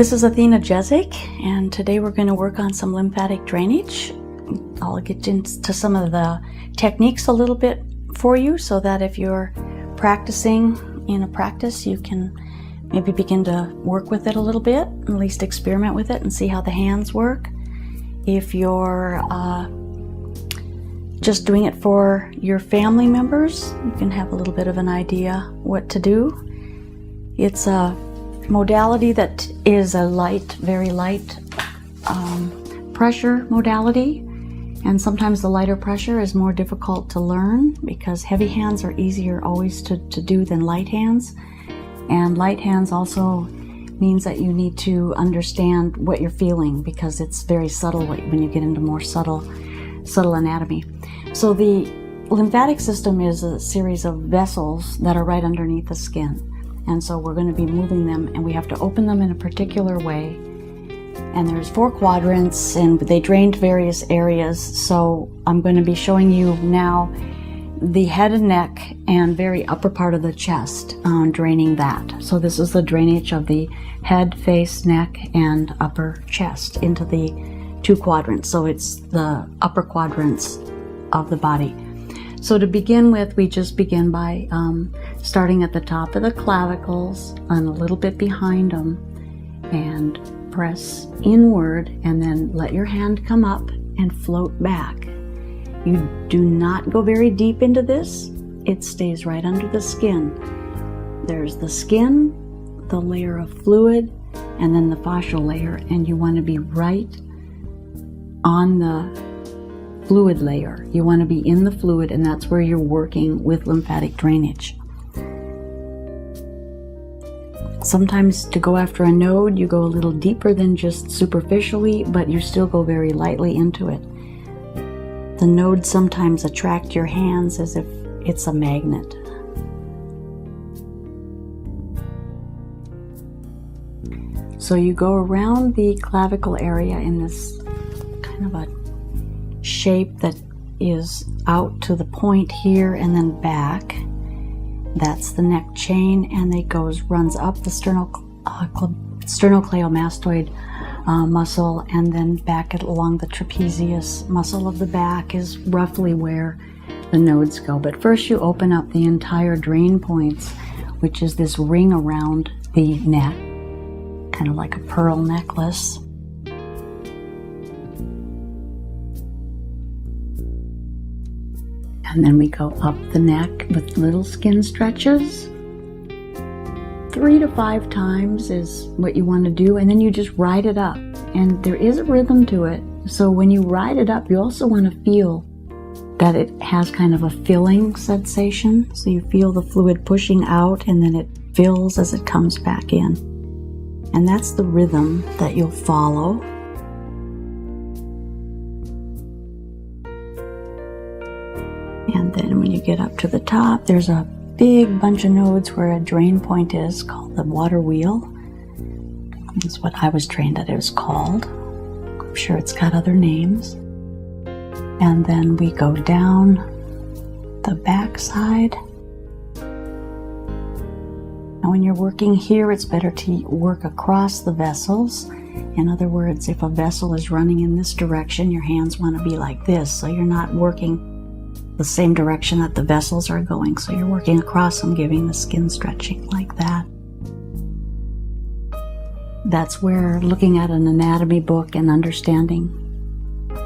This is Athena Jezik, and today we're going to work on some lymphatic drainage. I'll get into some of the techniques a little bit for you so that if you're practicing in a practice, you can maybe begin to work with it a little bit, at least experiment with it and see how the hands work. If you're just doing it for your family members, you can have a little bit of an idea what to do. It's a modality that is a light, very light pressure modality, and sometimes the lighter pressure is more difficult to learn because heavy hands are easier always to do than light hands, and light hands also means that you need to understand what you're feeling because it's very subtle when you get into more subtle anatomy. So the lymphatic system is a series of vessels that are right underneath the skin. And so we're going to be moving them, and we have to open them in a particular way. And there's 4 quadrants, and they drain to various areas. So I'm going to be showing you now the head and neck and very upper part of the chest, draining that. So this is the drainage of the head, face, neck, and upper chest into the 2 quadrants. So it's the upper quadrants of the body. So to begin with, we just begin by starting at the top of the clavicles and a little bit behind them, and press inward, and then let your hand come up and float back. You do not go very deep into this. It stays right under the skin. There's the skin, the layer of fluid, and then the fascial layer, and you want to be right on the fluid layer. You want to be in the fluid, and that's where you're working with lymphatic drainage. Sometimes to go after a node, you go a little deeper than just superficially, but you still go very lightly into it. The nodes sometimes attract your hands as if it's a magnet. So you go around the clavicle area in this kind of a shape that is out to the point here and then back. That's the neck chain, and it runs up the sternocleidomastoid muscle, and then back along the trapezius muscle of the back is roughly where the nodes go. But first you open up the entire drain points, which is this ring around the neck, kind of like a pearl necklace. And then we go up the neck with little skin stretches. 3 to 5 times is what you want to do, and then you just ride it up. And there is a rhythm to it. So when you ride it up, you also want to feel that it has kind of a filling sensation. So you feel the fluid pushing out, and then it fills as it comes back in. And that's the rhythm that you'll follow. And then when you get up to the top, there's a big bunch of nodes where a drain point is called the water wheel. That's what I was trained that it was called. I'm sure it's got other names. And then we go down the back side. And when you're working here, it's better to work across the vessels. In other words, if a vessel is running in this direction, your hands want to be like this, so you're not working the same direction that the vessels are going. So you're working across them, giving the skin stretching like that. That's where looking at an anatomy book and understanding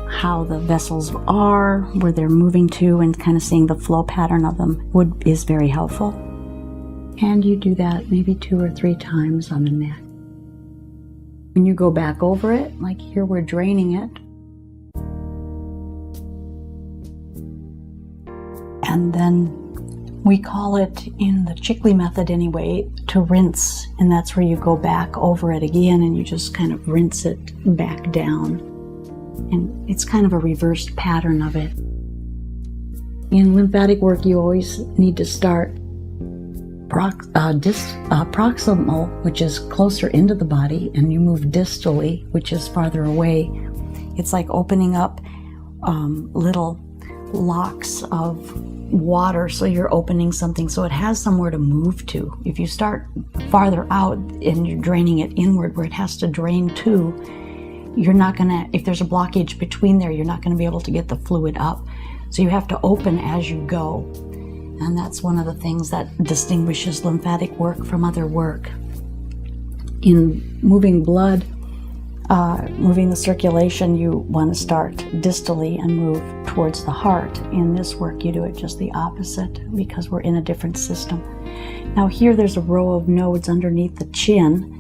how the vessels are, where they're moving to, and kind of seeing the flow pattern of them is very helpful. And you do that maybe 2 or 3 times on the neck. When you go back over it, like here we're draining it, and then we call it, in the Chickley method anyway, to rinse. And that's where you go back over it again and you just kind of rinse it back down. And it's kind of a reversed pattern of it. In lymphatic work, you always need to start proximal, which is closer into the body, and you move distally, which is farther away. It's like opening up little locks of water, so you're opening something so it has somewhere to move to. If you start farther out and you're draining it inward where it has to drain to, you're not going to, if there's a blockage between there, you're not going to be able to get the fluid up. So you have to open as you go. And that's one of the things that distinguishes lymphatic work from other work. In moving blood, moving the circulation, you want to start distally and move towards the heart. In this work, you do it just the opposite because we're in a different system. Now here there's a row of nodes underneath the chin.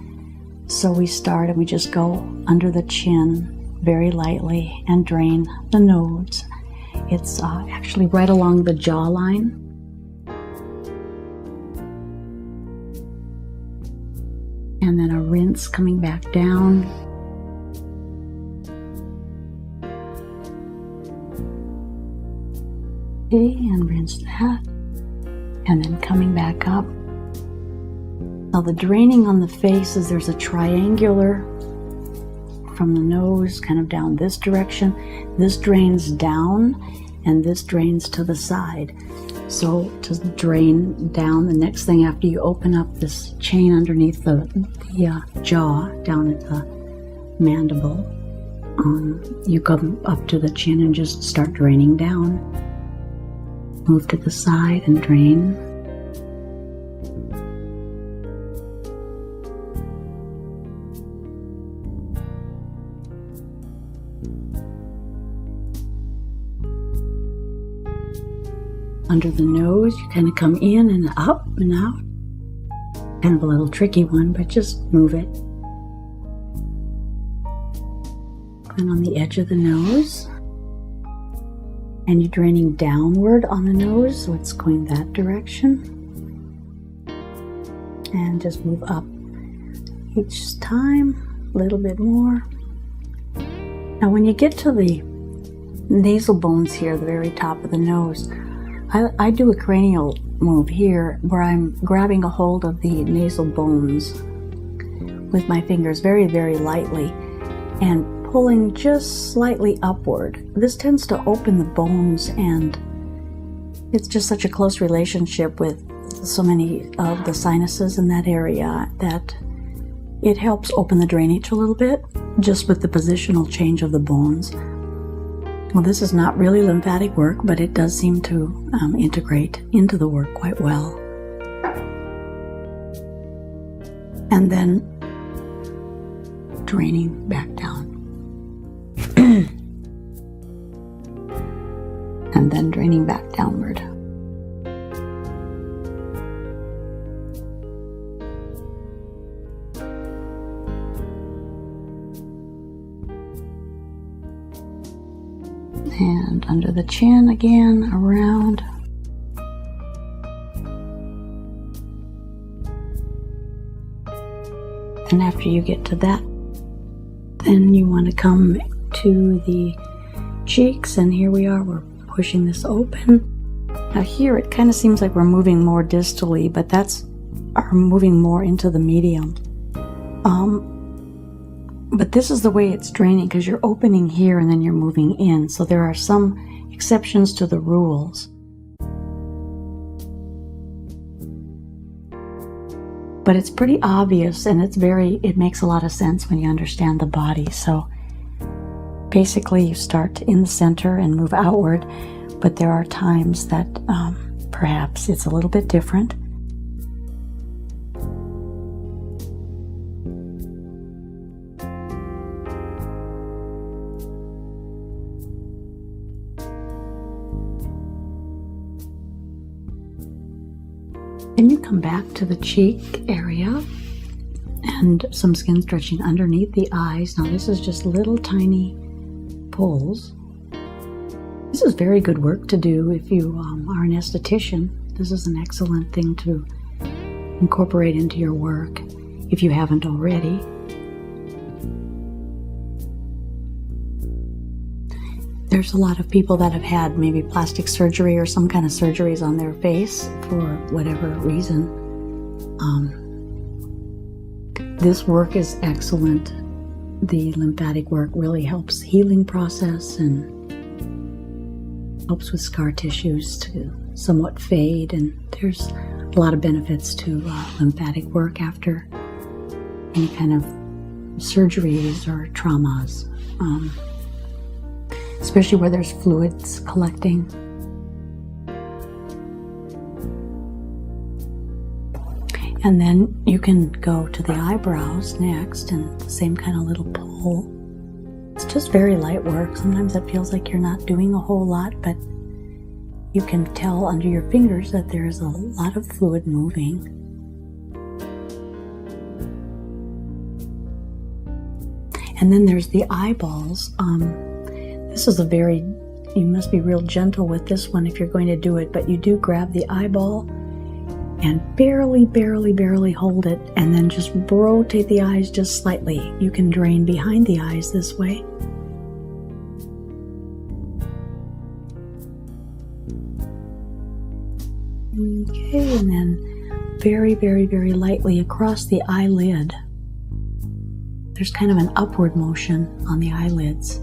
So we start and we just go under the chin very lightly and drain the nodes. It's actually right along the jawline. And then a rinse coming back down. Okay, and rinse that. And then coming back up. Now the draining on the face is there's a triangular from the nose kind of down this direction. This drains down and this drains to the side. So to drain down, the next thing after you open up this chain underneath the jaw down at the mandible, you come up to the chin and just start draining down. Move to the side and drain. Under the nose, you kind of come in and up and out. Kind of a little tricky one, but just move it. And on the edge of the nose. And you're draining downward on the nose, so it's going that direction. And just move up each time, a little bit more. Now when you get to the nasal bones here, the very top of the nose, I do a cranial move here where I'm grabbing a hold of the nasal bones with my fingers very, very lightly and pulling just slightly upward. This tends to open the bones, and it's just such a close relationship with so many of the sinuses in that area that it helps open the drainage a little bit just with the positional change of the bones. Well, this is not really lymphatic work, but it does seem to integrate into the work quite well. And then draining back down. And then draining back downward. And under the chin again, around. And after you get to that, then you want to come to the cheeks, and here we are, we're pushing this open. Now here it kind of seems like we're moving more distally, but that's our moving more into the medium. But this is the way it's draining, because you're opening here and then you're moving in. So there are some exceptions to the rules. But it's pretty obvious, and it makes a lot of sense when you understand the body. So basically you start in the center and move outward, but there are times that perhaps it's a little bit different. Then you come back to the cheek area and some skin stretching underneath the eyes. Now this is just little tiny pulls. This is very good work to do if you are an esthetician. This is an excellent thing to incorporate into your work if you haven't already. There's a lot of people that have had maybe plastic surgery or some kind of surgeries on their face for whatever reason. This work is excellent. The lymphatic work really helps healing process and helps with scar tissues to somewhat fade, and there's a lot of benefits to lymphatic work after any kind of surgeries or traumas, especially where there's fluids collecting. And then you can go to the eyebrows next, and the same kind of little pull. It's just very light work. Sometimes it feels like you're not doing a whole lot, but you can tell under your fingers that there's a lot of fluid moving. And then there's the eyeballs. This is you must be real gentle with this one if you're going to do it, but you do grab the eyeball and barely hold it, and then just rotate the eyes just slightly. You can drain behind the eyes this way. Okay, and then very lightly across the eyelid. There's kind of an upward motion on the eyelids.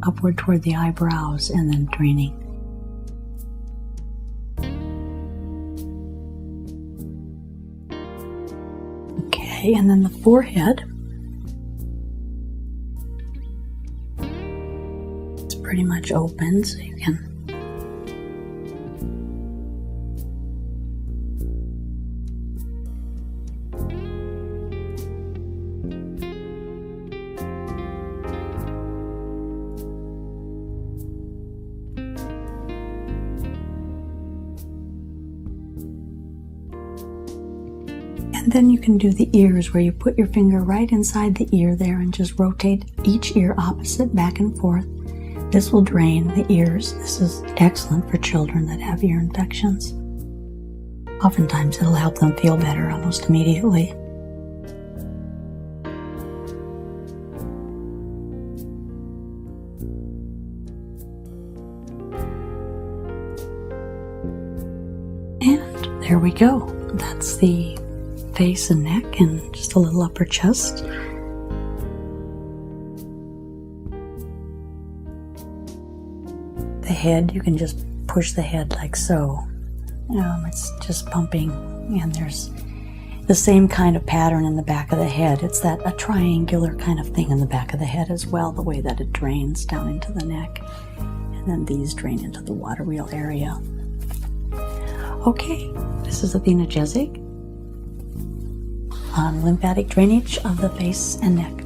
Upward toward the eyebrows, and then draining. Okay, and then the forehead. It's pretty much open, so you can And then you can do the ears, where you put your finger right inside the ear there and just rotate each ear opposite back and forth. This will drain the ears. This is excellent for children that have ear infections. Oftentimes it'll help them feel better almost immediately. And there we go. That's the face and neck, and just a little upper chest. The head, you can just push the head like so. It's just pumping, and there's the same kind of pattern in the back of the head. It's a triangular kind of thing in the back of the head as well, the way that it drains down into the neck, and then these drain into the water wheel area. Okay, this is Athena Jezik on lymphatic drainage of the face and neck.